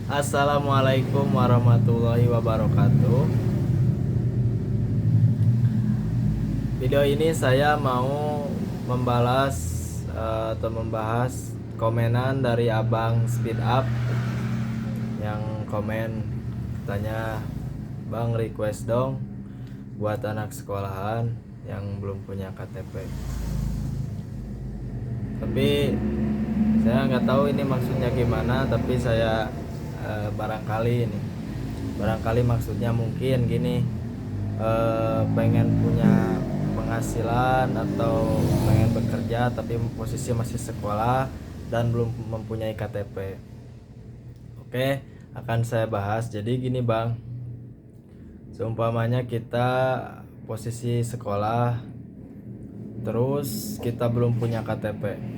Assalamualaikum warahmatullahi wabarakatuh. Video ini saya mau membalas atau membahas komenan dari Abang Speed Up yang komen katanya, "Bang, request dong buat anak sekolahan yang belum punya KTP." Tapi saya nggak tahu ini maksudnya gimana, tapi saya barangkali maksudnya mungkin gini, pengen punya penghasilan atau pengen bekerja tapi posisi masih sekolah dan belum mempunyai KTP. Oke, akan saya bahas. Jadi gini Bang, seumpamanya kita posisi sekolah terus kita belum punya KTP.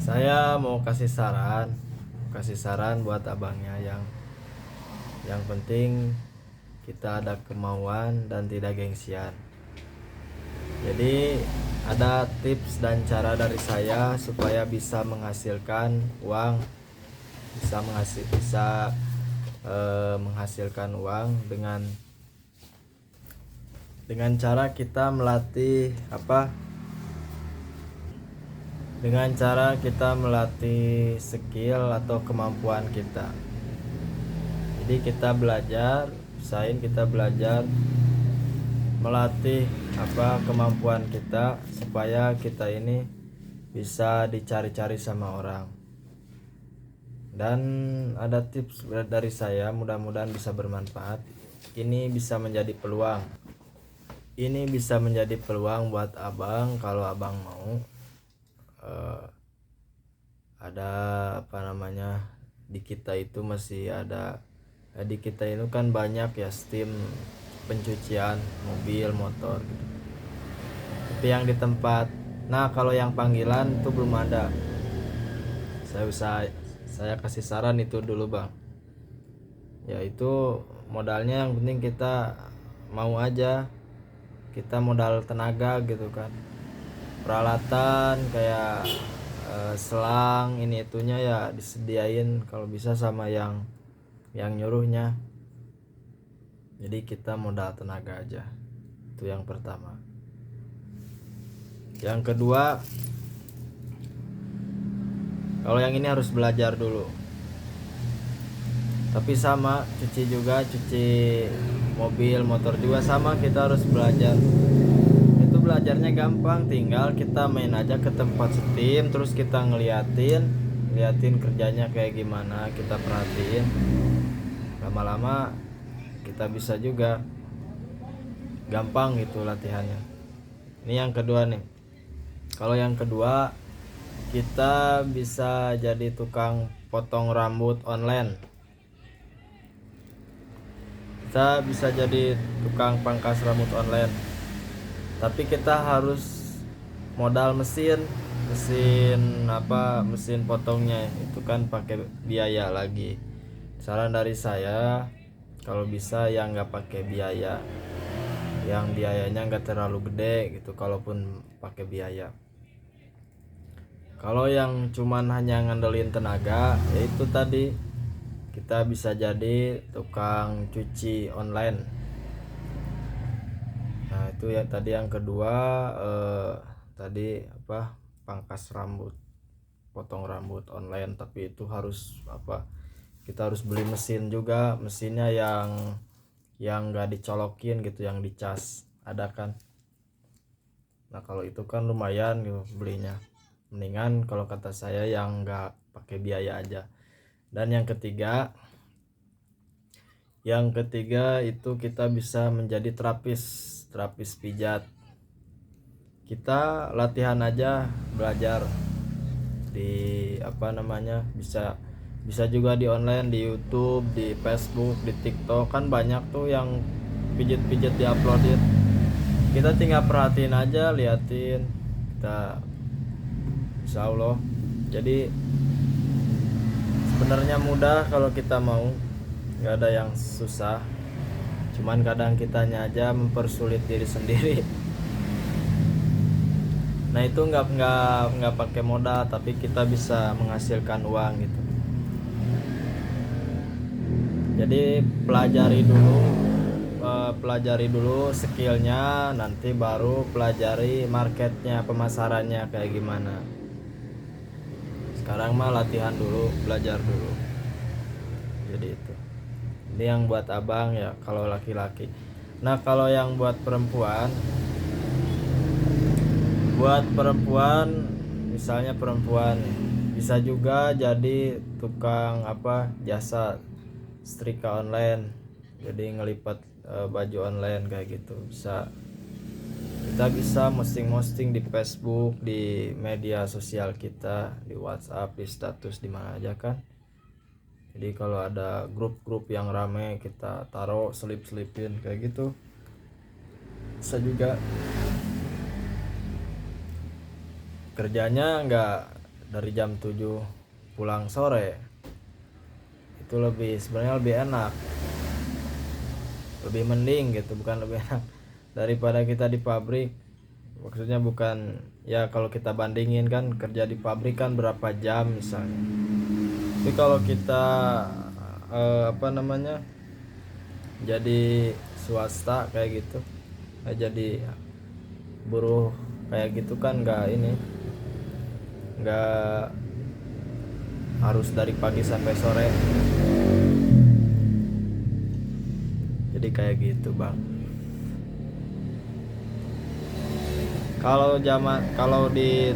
Saya mau kasih saran buat abangnya, yang penting kita ada kemauan dan tidak gengsian. Jadi ada tips dan cara dari saya supaya bisa menghasilkan uang, menghasilkan uang dengan cara kita melatih dengan cara kita melatih skill atau kemampuan kita. Jadi kita belajar melatih kemampuan kita supaya kita ini bisa dicari-cari sama orang. Dan ada tips dari saya, mudah-mudahan bisa bermanfaat. Ini bisa menjadi peluang buat abang kalau abang mau. Ada di kita itu masih ada, di kita itu kan banyak ya steam pencucian mobil motor gitu. Tapi yang di tempat, kalau yang panggilan itu belum ada. Saya kasih saran itu dulu Bang, yaitu modalnya yang penting kita mau aja, kita modal tenaga gitu kan, peralatan kayak selang ini itunya ya disediain kalau bisa sama yang nyuruhnya. Jadi kita modal tenaga aja, itu yang pertama. Yang kedua, kalau yang ini harus belajar dulu, tapi sama cuci mobil motor juga sama, kita harus belajar. Itu belajarnya gampang, tinggal kita main aja ke tempat steam, terus kita ngeliatin kerjanya kayak gimana, kita perhatiin, lama-lama kita bisa juga, gampang gitu latihannya. Ini yang kedua nih. Kalau yang kedua, kita bisa jadi tukang potong rambut online. Kita bisa jadi tukang pangkas rambut online, tapi kita harus modal mesin potongnya itu kan pakai biaya lagi. Saran dari saya, kalau bisa yang nggak pakai biaya, yang biayanya nggak terlalu gede gitu kalaupun pakai biaya. Kalau yang cuman hanya ngandelin tenaga, yaitu tadi kita bisa jadi tukang cuci online. Nah itu ya tadi yang kedua, pangkas rambut, potong rambut online. Tapi itu harus kita harus beli mesin juga, mesinnya yang nggak dicolokin gitu, yang dicas ada kan. Nah kalau itu kan lumayan gitu belinya, mendingan kalau kata saya yang nggak pakai biaya aja. Dan yang ketiga itu kita bisa menjadi terapis pijat. Kita latihan aja, belajar di bisa juga di online, di YouTube, di Facebook, di TikTok, kan banyak tuh yang pijat-pijat diuploadin. Kita tinggal perhatiin aja, liatin, kita insya Allah. Jadi sebenarnya mudah kalau kita mau, nggak ada yang susah, cuman kadang kitanya aja mempersulit diri sendiri. Nah itu nggak pakai modal, tapi kita bisa menghasilkan uang gitu. Jadi pelajari dulu skillnya, nanti baru pelajari marketnya, pemasarannya kayak gimana. Sekarang mah latihan dulu, belajar dulu. Jadi itu. Ini yang buat abang ya kalau laki-laki. Nah kalau yang buat perempuan misalnya perempuan bisa juga jadi tukang jasa setrika online, jadi ngelipat baju online kayak gitu. Kita bisa posting di Facebook, di media sosial kita, di WhatsApp, di status, di mana aja kan. Jadi kalau ada grup-grup yang rame kita taruh selipin kayak gitu. Bisa juga. Kerjanya nggak dari jam 7 pulang sore, itu sebenarnya lebih enak, lebih mending gitu, bukan lebih enak, daripada kita di pabrik. Maksudnya bukan ya, kalau kita bandingin kan kerja di pabrik kan berapa jam misalnya, tapi kalau kita jadi swasta kayak gitu, jadi buruh kayak gitu kan nggak harus dari pagi sampai sore. Jadi kayak gitu bang. Kalau di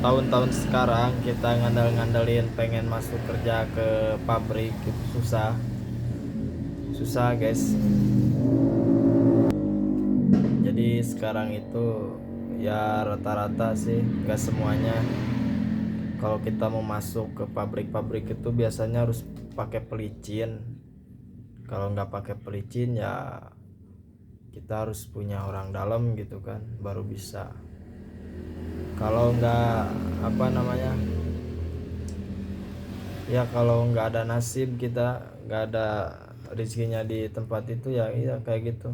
tahun-tahun sekarang kita ngandelin pengen masuk kerja ke pabrik itu susah guys. Jadi sekarang itu ya rata-rata sih, nggak semuanya. Kalau kita mau masuk ke pabrik-pabrik itu biasanya harus pakai pelicin. Kalau nggak pakai pelicin ya kita harus punya orang dalam gitu kan, baru bisa. Kalau nggak kalau nggak ada nasib, kita nggak ada rezekinya di tempat itu ya iya kayak gitu.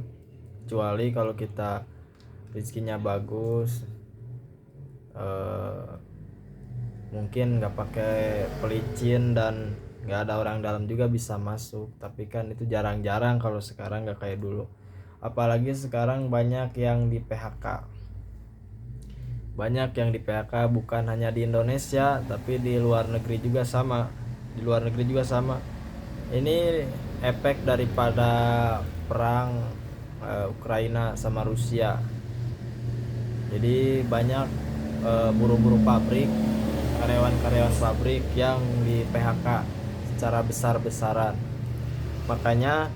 Kecuali kalau kita rezekinya bagus, mungkin nggak pakai pelicin dan nggak ada orang dalam juga bisa masuk. Tapi kan itu jarang-jarang kalau sekarang, nggak kayak dulu. Apalagi sekarang banyak yang di PHK, bukan hanya di Indonesia tapi di luar negeri juga sama. Ini efek daripada perang Ukraina sama Rusia. Jadi banyak buruh-buruh pabrik, karyawan-karyawan pabrik yang di PHK secara besar-besaran. Makanya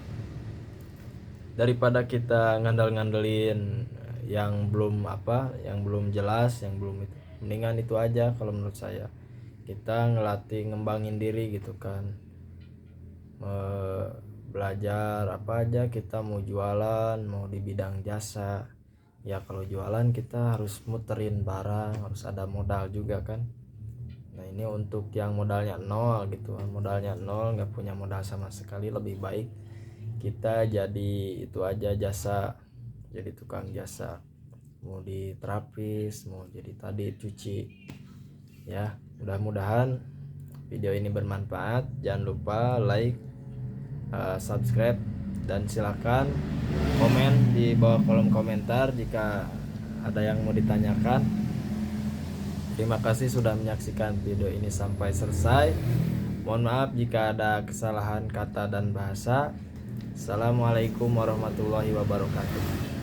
daripada kita ngandelin yang belum jelas, yang belum itu, mendingan itu aja kalau menurut saya. Kita ngembangin diri gitu kan, belajar apa aja. Kita mau jualan, mau di bidang jasa ya, kalau jualan kita harus muterin barang, harus ada modal juga kan. Nah ini untuk yang modalnya nol gitu, nggak punya modal sama sekali, lebih baik kita jadi itu aja, jasa, jadi tukang jasa, mau di terapis, mau jadi tadi cuci ya. Mudah-mudahan video ini bermanfaat. Jangan lupa like, subscribe, dan silakan komen di bawah kolom komentar jika ada yang mau ditanyakan. Terima kasih sudah menyaksikan video ini sampai selesai. Mohon maaf jika ada kesalahan kata dan bahasa. Assalamualaikum warahmatullahi wabarakatuh.